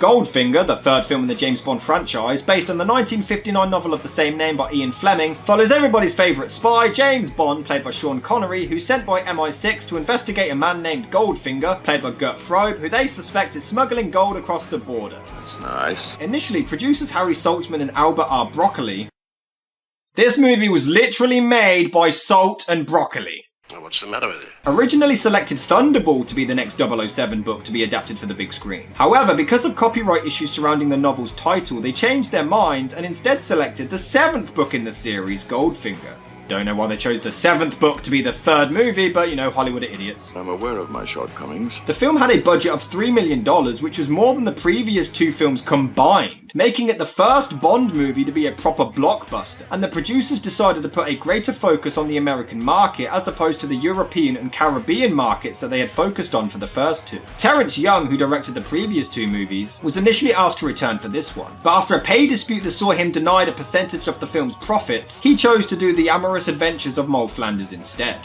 Goldfinger, the third film in the James Bond franchise, based on the 1959 novel of the same name by Ian Fleming, follows everybody's favourite spy, James Bond, played by Sean Connery, who's sent by MI6 to investigate a man named Goldfinger, played by Gert Frobe, who they suspect is smuggling gold across the border. That's nice. Initially, producers Harry Saltzman and Albert R. Broccoli. This movie was literally made by Salt and Broccoli. What's the matter with it? Originally selected Thunderball to be the next 007 book to be adapted for the big screen. However, because of copyright issues surrounding the novel's title, they changed their minds and instead selected the 7th book in the series, Goldfinger. Don't know why they chose the 7th book to be the 3rd movie, but you know, Hollywood are idiots. I'm aware of my shortcomings. The film had a budget of $3 million, which was more than the previous 2 films combined, making it the first Bond movie to be a proper blockbuster, and the producers decided to put a greater focus on the American market as opposed to the European and Caribbean markets that they had focused on for the first 2. Terrence Young, who directed the previous 2 movies, was initially asked to return for this one, but after a pay dispute that saw him denied a percentage of the film's profits, he chose to do the amorous adventures of Mole Flanders instead.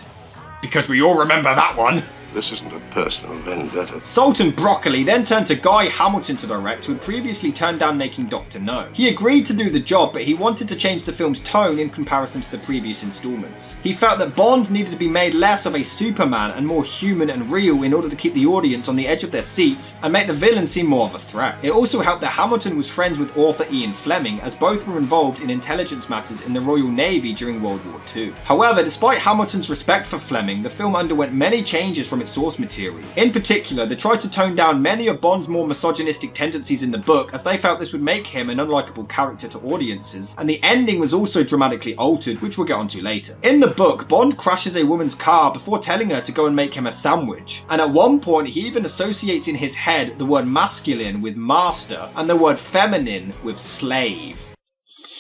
Because we all remember that one. This isn't a personal vendetta. Salt and Broccoli then turned to Guy Hamilton to direct, who had previously turned down making Dr. No. He agreed to do the job, but he wanted to change the film's tone in comparison to the previous installments. He felt that Bond needed to be made less of a Superman and more human and real in order to keep the audience on the edge of their seats and make the villain seem more of a threat. It also helped that Hamilton was friends with author Ian Fleming, as both were involved in intelligence matters in the Royal Navy during World War II. However, despite Hamilton's respect for Fleming, the film underwent many changes from its source material. In particular, they tried to tone down many of Bond's more misogynistic tendencies in the book, as they felt this would make him an unlikable character to audiences, and the ending was also dramatically altered, which we'll get onto later. In the book, Bond crashes a woman's car before telling her to go and make him a sandwich, and at one point he even associates in his head the word masculine with master and the word feminine with slave.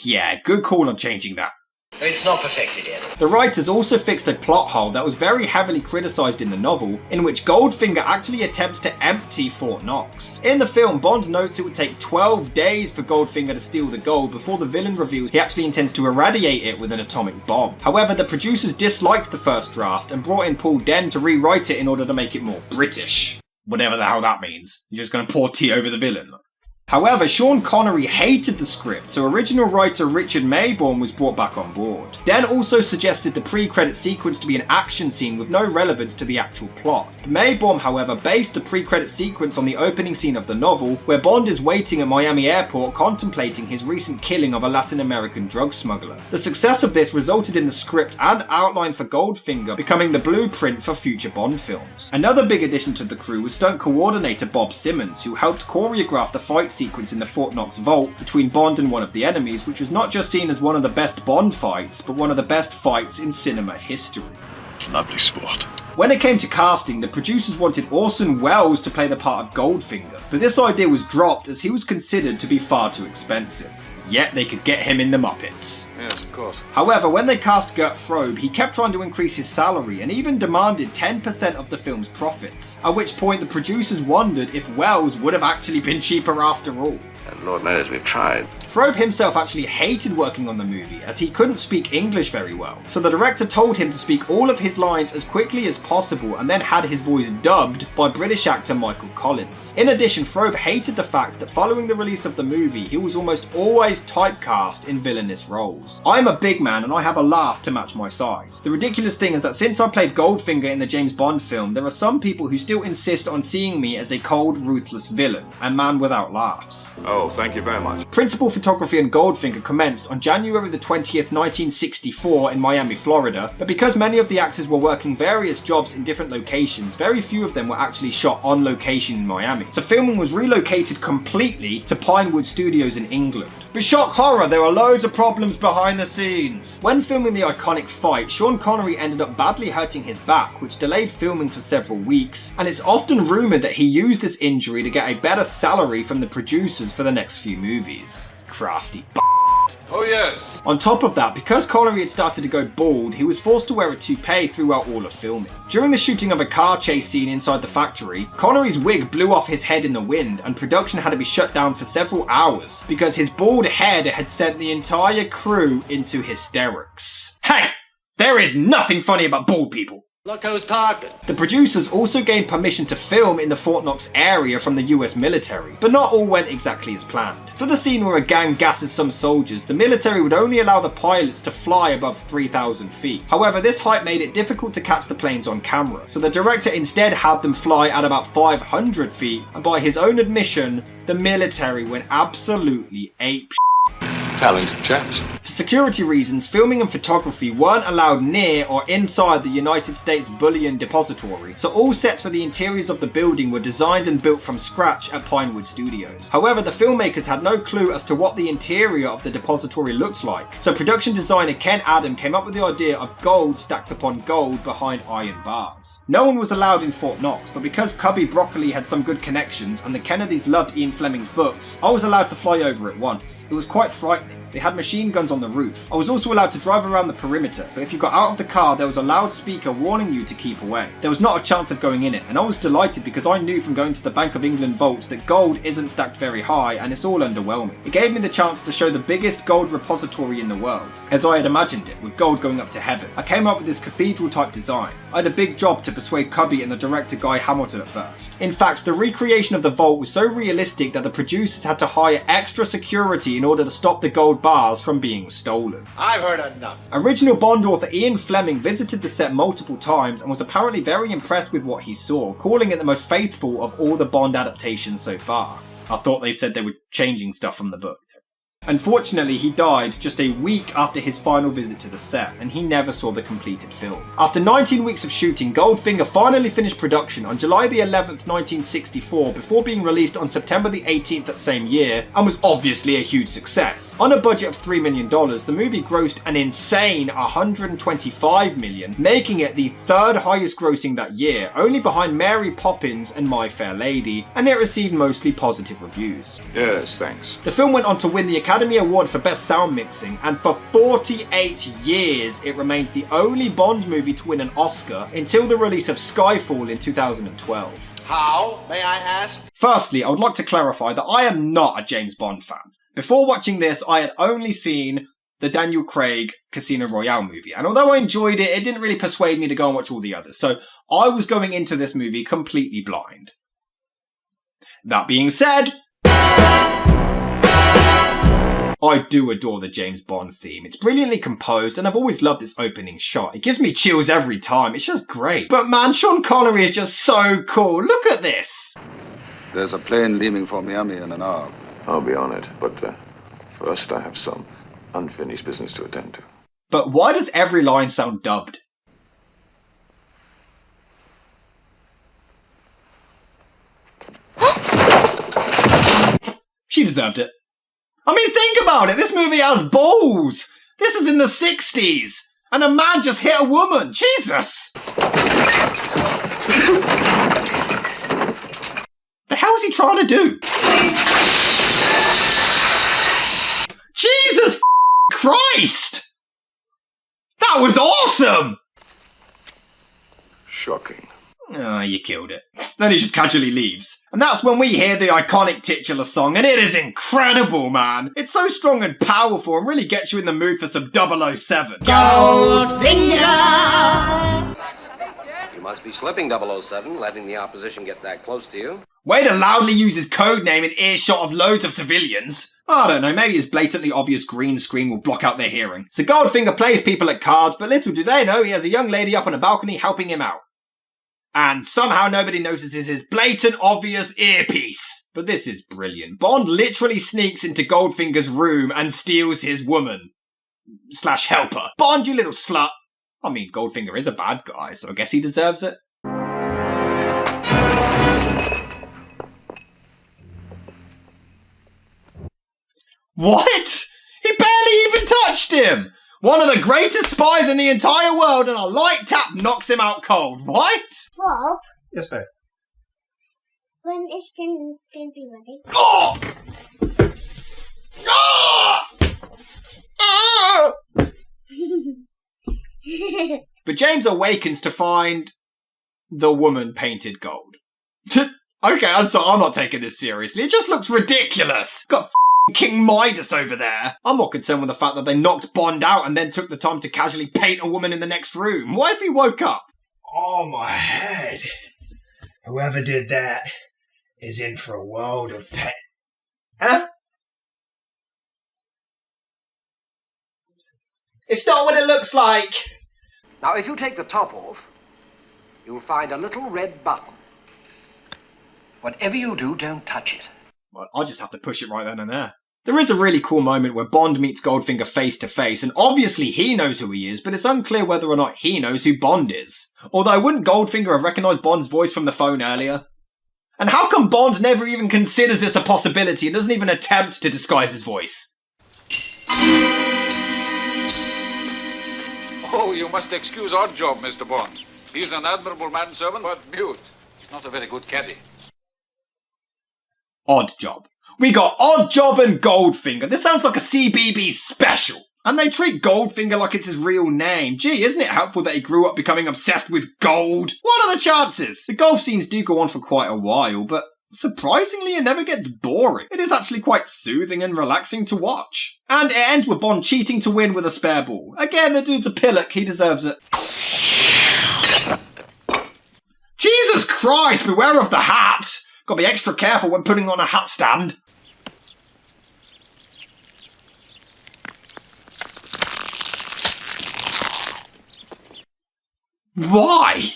Yeah, good call on changing that. It's not perfected yet. The writers also fixed a plot hole that was very heavily criticised in the novel, in which Goldfinger actually attempts to empty Fort Knox. In the film, Bond notes it would take 12 days for Goldfinger to steal the gold before the villain reveals he actually intends to irradiate it with an atomic bomb. However, the producers disliked the first draft and brought in Paul Den to rewrite it in order to make it more British. Whatever the hell that means. You're just going to pour tea over the villain. However, Sean Connery hated the script, so original writer Richard Maybaum was brought back on board. Den also suggested the pre-credit sequence to be an action scene with no relevance to the actual plot. Maybaum, however, based the pre-credit sequence on the opening scene of the novel, where Bond is waiting at Miami Airport contemplating his recent killing of a Latin American drug smuggler. The success of this resulted in the script and outline for Goldfinger becoming the blueprint for future Bond films. Another big addition to the crew was stunt coordinator Bob Simmons, who helped choreograph the fight sequence in the Fort Knox vault between Bond and one of the enemies, which was not just seen as one of the best Bond fights, but one of the best fights in cinema history. Lovely sport. When it came to casting, the producers wanted Orson Welles to play the part of Goldfinger, but this idea was dropped as he was considered to be far too expensive. Yet they could get him in the Muppets. Yes, of course. However, when they cast Gert Frobe, he kept trying to increase his salary and even demanded 10% of the film's profits, at which point the producers wondered if Welles would have actually been cheaper after all. And Lord knows we've tried. Frobe himself actually hated working on the movie, as he couldn't speak English very well, so the director told him to speak all of his lines as quickly as possible and then had his voice dubbed by British actor Michael Collins. In addition, Frobe hated the fact that following the release of the movie, he was almost always typecast in villainous roles. I'm a big man and I have a laugh to match my size. The ridiculous thing is that since I played Goldfinger in the James Bond film, there are some people who still insist on seeing me as a cold, ruthless villain, a man without laughs. Oh, thank you very much. Principal photography on Goldfinger commenced on January the 20th, 1964 in Miami, Florida, but because many of the actors were working various jobs in different locations, very few of them were actually shot on location in Miami. So filming was relocated completely to Pinewood Studios in England. But shock horror, there are loads of problems behind the scenes. When filming the iconic fight, Sean Connery ended up badly hurting his back, which delayed filming for several weeks, and it's often rumoured that he used this injury to get a better salary from the producers for the next few movies. Crafty Oh yes. On top of that, because Connery had started to go bald, he was forced to wear a toupee throughout all of filming. During the shooting of a car chase scene inside the factory, Connery's wig blew off his head in the wind and production had to be shut down for several hours because his bald head had sent the entire crew into hysterics. Hey! There is nothing funny about bald people! Look who's talking. The producers also gained permission to film in the Fort Knox area from the US military, but not all went exactly as planned. For the scene where a gang gasses some soldiers, the military would only allow the pilots to fly above 3,000 feet. However, this height made it difficult to catch the planes on camera, so the director instead had them fly at about 500 feet, and by his own admission, the military went absolutely ape. Talented chaps. For security reasons, filming and photography weren't allowed near or inside the United States Bullion Depository, so all sets for the interiors of the building were designed and built from scratch at Pinewood Studios. However, the filmmakers had no clue as to what the interior of the depository looks like, so production designer Ken Adam came up with the idea of gold stacked upon gold behind iron bars. No one was allowed in Fort Knox, but because Cubby Broccoli had some good connections and the Kennedys loved Ian Fleming's books, I was allowed to fly over it once. It was quite frightening. They had machine guns on the roof. I was also allowed to drive around the perimeter, but if you got out of the car, there was a loudspeaker warning you to keep away. There was not a chance of going in it, and I was delighted because I knew from going to the Bank of England vaults that gold isn't stacked very high and it's all underwhelming. It gave me the chance to show the biggest gold repository in the world, as I had imagined it, with gold going up to heaven. I came up with this cathedral type design. I had a big job to persuade Cubby and the director Guy Hamilton at first. In fact, the recreation of the vault was so realistic that the producers had to hire extra security in order to stop the gold bars from being stolen. I've heard enough. Original Bond author Ian Fleming visited the set multiple times and was apparently very impressed with what he saw, calling it the most faithful of all the Bond adaptations so far. I thought they said they were changing stuff from the book. Unfortunately, he died just a week after his final visit to the set, and he never saw the completed film. After 19 weeks of shooting, Goldfinger finally finished production on July the 11th, 1964, before being released on September the 18th that same year, and was obviously a huge success. On a budget of $3 million, the movie grossed an insane $125 million, making it the third highest grossing that year, only behind Mary Poppins and My Fair Lady, and it received mostly positive reviews. Yes, thanks. The film went on to win the Academy Award for Best Sound Mixing, and for 48 years it remains the only Bond movie to win an Oscar until the release of Skyfall in 2012. How, may I ask? Firstly, I would like to clarify that I am not a James Bond fan. Before watching this, I had only seen the Daniel Craig Casino Royale movie, and although I enjoyed it, it didn't really persuade me to go and watch all the others, so I was going into this movie completely blind. That being said, I do adore the James Bond theme. It's brilliantly composed, and I've always loved this opening shot. It gives me chills every time. It's just great. But man, Sean Connery is just so cool. Look at this. There's a plane leaving for Miami in an hour. I'll be on it, but first I have some unfinished business to attend to. But why does every line sound dubbed? She deserved it. I mean, think about it. This movie has balls. This is in the 60s. And a man just hit a woman. Jesus. The hell's he trying to do? Jesus Christ. That was awesome. Shocking. Ah, you killed it. Then he just casually leaves. And that's when we hear the iconic titular song, and it is incredible, man. It's so strong and powerful and really gets you in the mood for some 007. Goldfinger! You must be slipping, 007, letting the opposition get that close to you. Way to loudly use his code name in earshot of loads of civilians. I don't know, maybe his blatantly obvious green screen will block out their hearing. So Goldfinger plays people at cards, but little do they know he has a young lady up on a balcony helping him out. And somehow nobody notices his blatant, obvious earpiece. But this is brilliant. Bond literally sneaks into Goldfinger's room and steals his woman. / helper. Bond, you little slut. I mean, Goldfinger is a bad guy, so I guess he deserves it. What? He barely even touched him! One of the greatest spies in the entire world, and a light tap knocks him out cold. What? Bob, Yes, babe. when is going to be ready? Oh! Ah! Ah! But James awakens to find the woman painted gold. Okay, I'm sorry, I'm not taking this seriously. It just looks ridiculous. Got King Midas over there. I'm more concerned with the fact that they knocked Bond out and then took the time to casually paint a woman in the next room. What if he woke up? Oh, my head. Whoever did that is in for a world of pain. Huh? It's not what it looks like. Now, if you take the top off, you'll find a little red button. Whatever you do, don't touch it. Well, I'll just have to push it right then and there. There is a really cool moment where Bond meets Goldfinger face to face, and obviously he knows who he is, but it's unclear whether or not he knows who Bond is. Although, wouldn't Goldfinger have recognised Bond's voice from the phone earlier? And how come Bond never even considers this a possibility and doesn't even attempt to disguise his voice? Oh, you must excuse Oddjob, Mr. Bond. He's an admirable manservant, but mute. He's not a very good caddy. Oddjob. We got Oddjob and Goldfinger. This sounds like a CBB special. And they treat Goldfinger like it's his real name. Gee, isn't it helpful that he grew up becoming obsessed with gold? What are the chances? The golf scenes do go on for quite a while, but surprisingly it never gets boring. It is actually quite soothing and relaxing to watch. And it ends with Bond cheating to win with a spare ball. Again, the dude's a pillock, he deserves it. Jesus Christ, beware of the hat! Gotta be extra careful when putting on a hat stand. Why?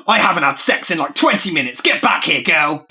I haven't had sex in like 20 minutes. Get back here, girl.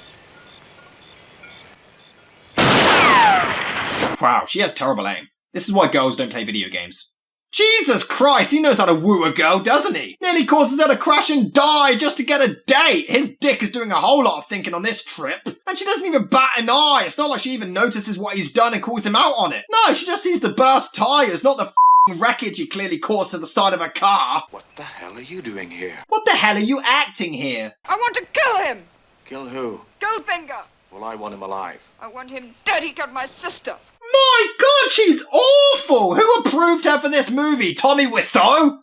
Wow, she has terrible aim. This is why girls don't play video games. Jesus Christ, he knows how to woo a girl, doesn't he? Nearly causes her to crash and die just to get a date. His dick is doing a whole lot of thinking on this trip. And she doesn't even bat an eye. It's not like she even notices what he's done and calls him out on it. No, she just sees the burst tyres, not the wreckage he clearly caused to the side of a car. What the hell are you doing here? What the hell are you acting here? I want to kill him! Kill who? Goldfinger! Well, I want him alive. I want him dead. He killed my sister. My God, she's awful! Who approved her for this movie? Tommy Wiseau?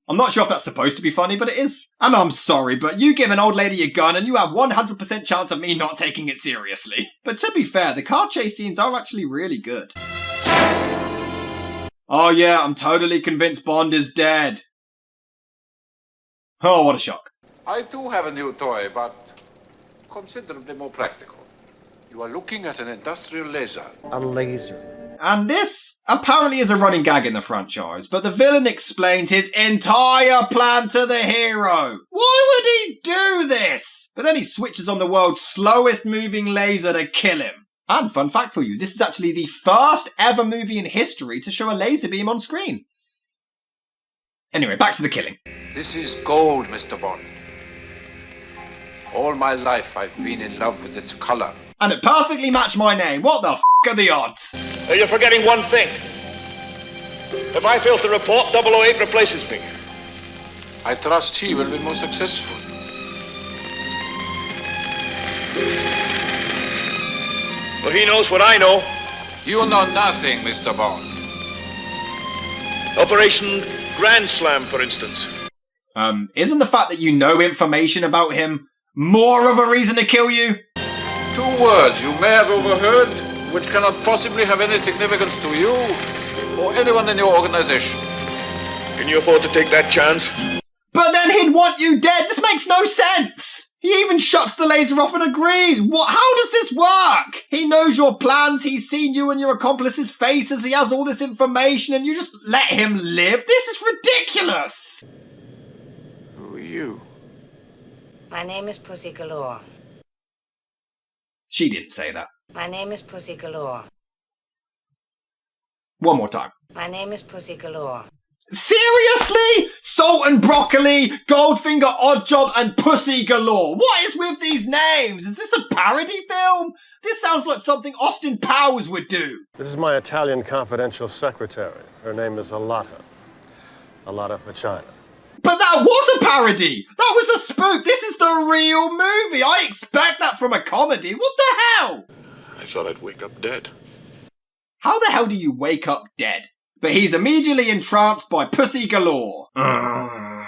I'm not sure if that's supposed to be funny, but it is. And I'm sorry, but you give an old lady a gun and you have 100% chance of me not taking it seriously. But to be fair, the car chase scenes are actually really good. Oh yeah, I'm totally convinced Bond is dead. Oh, what a shock. I too have a new toy, but considerably more practical. You are looking at an industrial laser. A laser. And this apparently is a running gag in the franchise, but the villain explains his entire plan to the hero. Why would he do this? But then he switches on the world's slowest moving laser to kill him. And fun fact for you, this is actually the first ever movie in history to show a laser beam on screen. Anyway, back to the killing. This is gold, Mr. Bond. All my life I've been in love with its color. And it perfectly matched my name. What the f*** are the odds? You're forgetting one thing. If I fail to report, 008 replaces me. I trust he will be more successful. Well, he knows what I know. You know nothing, Mr. Bond. Operation Grand Slam, for instance. Isn't the fact that you know information about him more of a reason to kill you? 2 words you may have overheard, which cannot possibly have any significance to you or anyone in your organization. Can you afford to take that chance? But then he'd want you dead. This makes no sense. He even shuts the laser off and agrees. What? How does this work? He knows your plans. He's seen you and your accomplice's faces. He has all this information and you just let him live? This is ridiculous. Who are you? My name is Pussy Galore. She didn't say that. My name is Pussy Galore. One more time. My name is Pussy Galore. Seriously? Salt and Broccoli, Goldfinger, Oddjob, and Pussy Galore. What is with these names? Is this a parody film? This sounds like something Austin Powers would do. This is my Italian confidential secretary. Her name is Alata. Alata for China. But that was a parody! That was a spook! This is the real movie! I expect that from a comedy! What the hell? I thought I'd wake up dead. How the hell do you wake up dead? But he's immediately entranced by Pussy Galore. I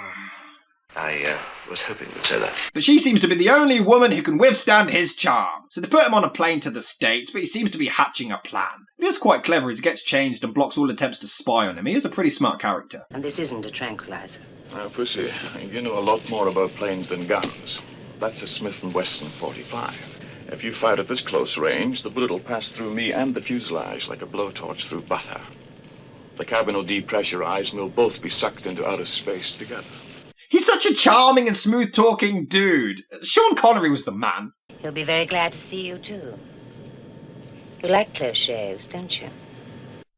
I was hoping you'd say that. But she seems to be the only woman who can withstand his charm. So they put him on a plane to the States, but he seems to be hatching a plan. It is quite clever as he gets changed and blocks all attempts to spy on him. He is a pretty smart character. And this isn't a tranquilizer. Now, Pussy, you know a lot more about planes than guns. That's a Smith & Wesson 45. If you fire at this close range, the bullet will pass through me and the fuselage like a blowtorch through butter. The cabin will depressurize and we'll both be sucked into outer space together. He's such a charming and smooth-talking dude. Sean Connery was the man. He'll be very glad to see you, too. You like close shaves, don't you?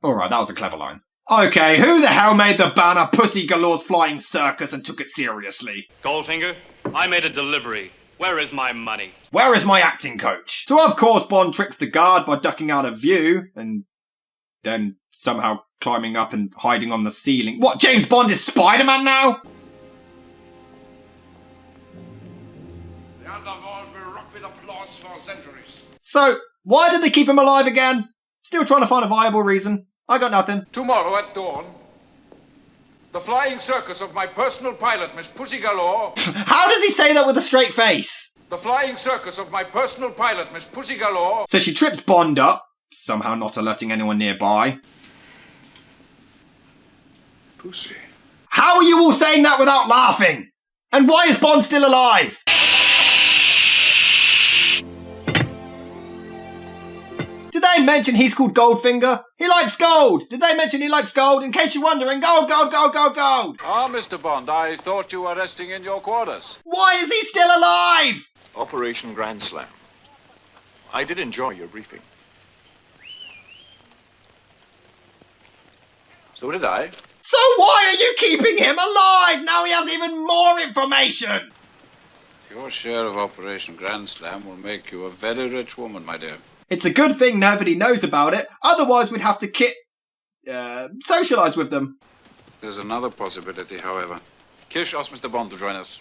Alright, that was a clever line. Okay, who the hell made the banner Pussy Galore's Flying Circus and took it seriously? Goldfinger, I made a delivery. Where is my money? Where is my acting coach? So of course Bond tricks the guard by ducking out of view and then somehow climbing up and hiding on the ceiling. What, James Bond is Spider-Man now? The underworld will rock with applause for centuries. So, why did they keep him alive again? Still trying to find a viable reason. I got nothing. Tomorrow at dawn, the flying circus of my personal pilot, Miss Pussy Galore. How does he say that with a straight face? The flying circus of my personal pilot, Miss Pussy Galore. So she trips Bond up, somehow not alerting anyone nearby. Pussy. How are you all saying that without laughing? And why is Bond still alive? Did they mention he's called Goldfinger? He likes gold! Did they mention he likes gold? In case you're wondering, gold, gold, gold, gold, gold! Ah, Mr. Bond, I thought you were resting in your quarters. Why is he still alive? Operation Grand Slam. I did enjoy your briefing. So did I. So why are you keeping him alive? Now he has even more information! Your share of Operation Grand Slam will make you a very rich woman, my dear. It's a good thing nobody knows about it, otherwise we'd have to socialise with them. There's another possibility, however. Kish asked Mr. Bond to join us.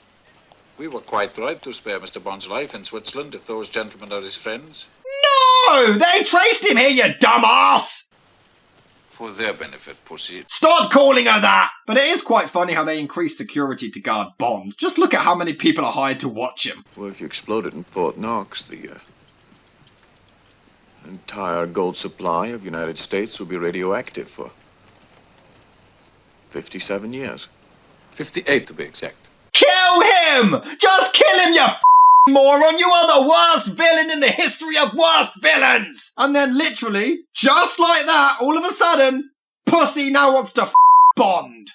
We were quite right to spare Mr. Bond's life in Switzerland if those gentlemen are his friends. No! They traced him here, you dumbass! For their benefit, Pussy. Stop calling her that! But it is quite funny how they increase security to guard Bond. Just look at how many people are hired to watch him. Well, if you exploded in Fort Knox, the entire gold supply of the United States will be radioactive for 57 years. 58 to be exact. Kill him! Just kill him, you moron! You are the worst villain in the history of worst villains! And then literally, just like that, all of a sudden, Pussy now wants to Bond.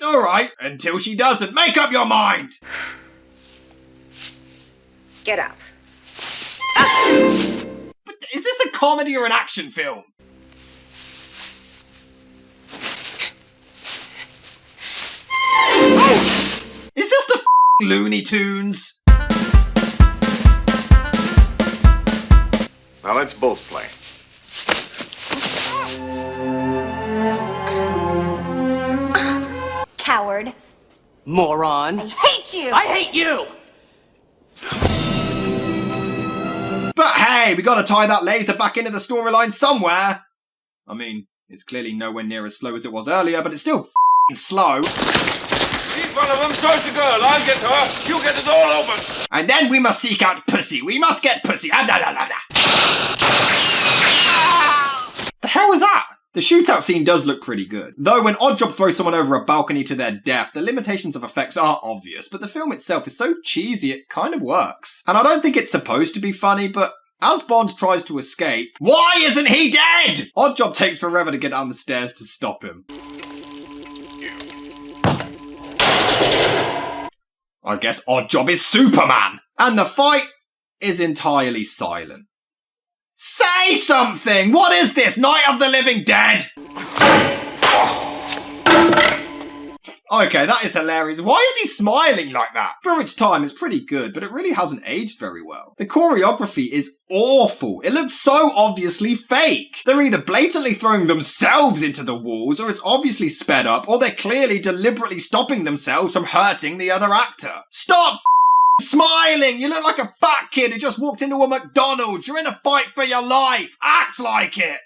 Alright, until she doesn't. Make up your mind! Get up. Is this a comedy or an action film? Is this the Looney Tunes? Now let's both play. Coward. Moron. I hate you! I hate you! But hey, we gotta tie that laser back into the storyline somewhere. I mean, it's clearly nowhere near as slow as it was earlier, but it's still slow. Each one of them search the girl. I'll get her. You get it all open. And then we must seek out Pussy. We must get Pussy. The hell was that? The shootout scene does look pretty good. Though when Oddjob throws someone over a balcony to their death, the limitations of effects are obvious, but the film itself is so cheesy it kind of works. And I don't think it's supposed to be funny, but as Bond tries to escape, why isn't he dead? Oddjob takes forever to get down the stairs to stop him. I guess Oddjob is Superman! And the fight is entirely silent. Say something! What is this? Night of the Living Dead? Okay, that is hilarious. Why is he smiling like that? For its time, it's pretty good, but it really hasn't aged very well. The choreography is awful. It looks so obviously fake. They're either blatantly throwing themselves into the walls, or it's obviously sped up, or they're clearly deliberately stopping themselves from hurting the other actor. Stop smiling! You look like a fat kid who just walked into a McDonald's. You're in a fight for your life. Act like it!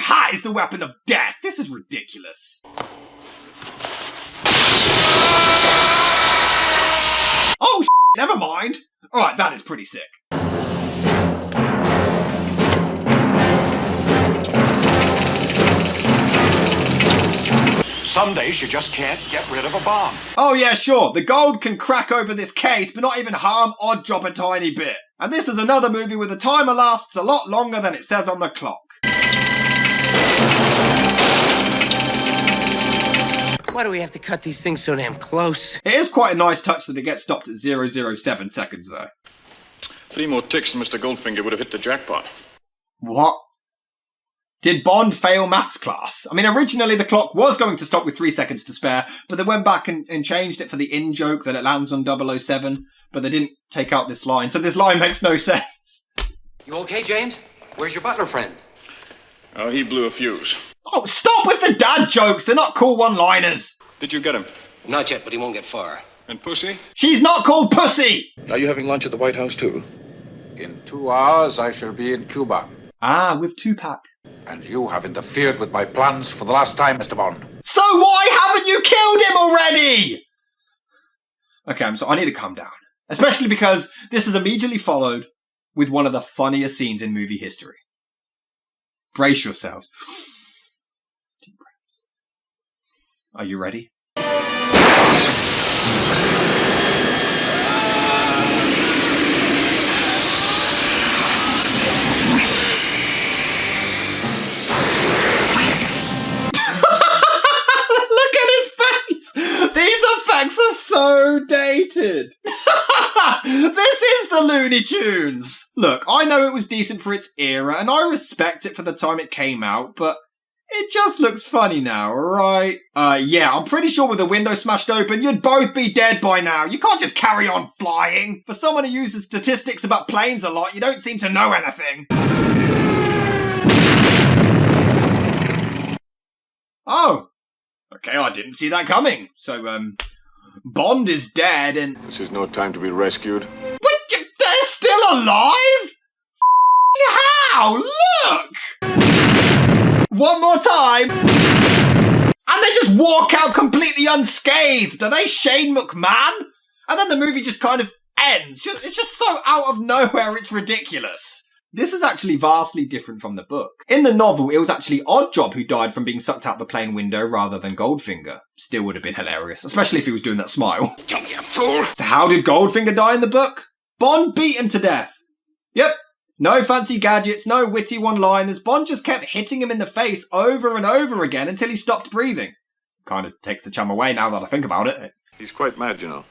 hat is the weapon of death. This is ridiculous. Oh, never mind. Alright, that is pretty sick. Some days you just can't get rid of a bomb. Oh yeah, sure. The gold can crack over this case, but not even harm Oddjob a tiny bit. And this is another movie where the timer lasts a lot longer than it says on the clock. Why do we have to cut these things so damn close? It is quite a nice touch that it gets stopped at 007 seconds though. 3 more ticks and Mr. Goldfinger would have hit the jackpot. What? Did Bond fail maths class? I mean, originally the clock was going to stop with 3 seconds to spare, but they went back and changed it for the in-joke that it lands on 007, but they didn't take out this line, so this line makes no sense. You okay, James? Where's your butler friend? Oh, he blew a fuse. Oh, stop with the dad jokes! They're not cool one-liners! Did you get him? Not yet, but he won't get far. And Pussy? She's not called Pussy! Are you having lunch at the White House too? In 2 hours, I shall be in Cuba. Ah, with Tupac. And you have interfered with my plans for the last time, Mr. Bond. So why haven't you killed him already? Okay, I need to calm down. Especially because this is immediately followed with one of the funniest scenes in movie history. Brace yourselves. Deep breaths. Are you ready? These effects are so dated. This is the Looney Tunes. Look, I know it was decent for its era, and I respect it for the time it came out, but it just looks funny now, alright? Yeah, I'm pretty sure with the window smashed open, you'd both be dead by now. You can't just carry on flying. For someone who uses statistics about planes a lot, you don't seem to know anything. Oh. Okay, I didn't see that coming. So, Bond is dead and... This is no time to be rescued. Wait, they're still alive? How? Look! One more time. And they just walk out completely unscathed. Are they Shane McMahon? And then the movie just kind of ends. It's just so out of nowhere, it's ridiculous. This is actually vastly different from the book. In the novel, it was actually Oddjob who died from being sucked out the plane window rather than Goldfinger. Still would have been hilarious, especially if he was doing that smile. Don't be a fool! So how did Goldfinger die in the book? Bond beat him to death. Yep. No fancy gadgets, no witty one-liners. Bond just kept hitting him in the face over and over again until he stopped breathing. Kind of takes the charm away now that I think about it. He's quite mad, you know.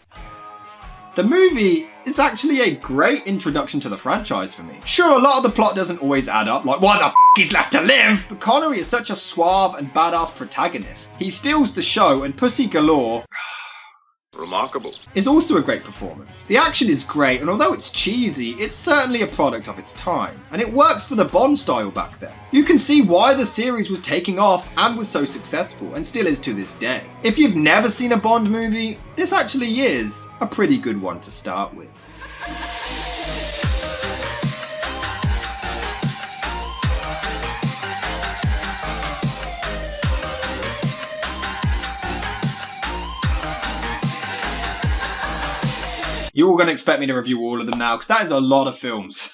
The movie is actually a great introduction to the franchise for me. Sure, a lot of the plot doesn't always add up, like why the f*** he's left to live? But Connery is such a suave and badass protagonist. He steals the show, and Pussy Galore Remarkable. is also a great performance. The action is great, and although it's cheesy, it's certainly a product of its time, and it works for the Bond style back then. You can see why the series was taking off and was so successful, and still is to this day. If you've never seen a Bond movie, this actually is a pretty good one to start with. You're all going to expect me to review all of them now, because that is a lot of films.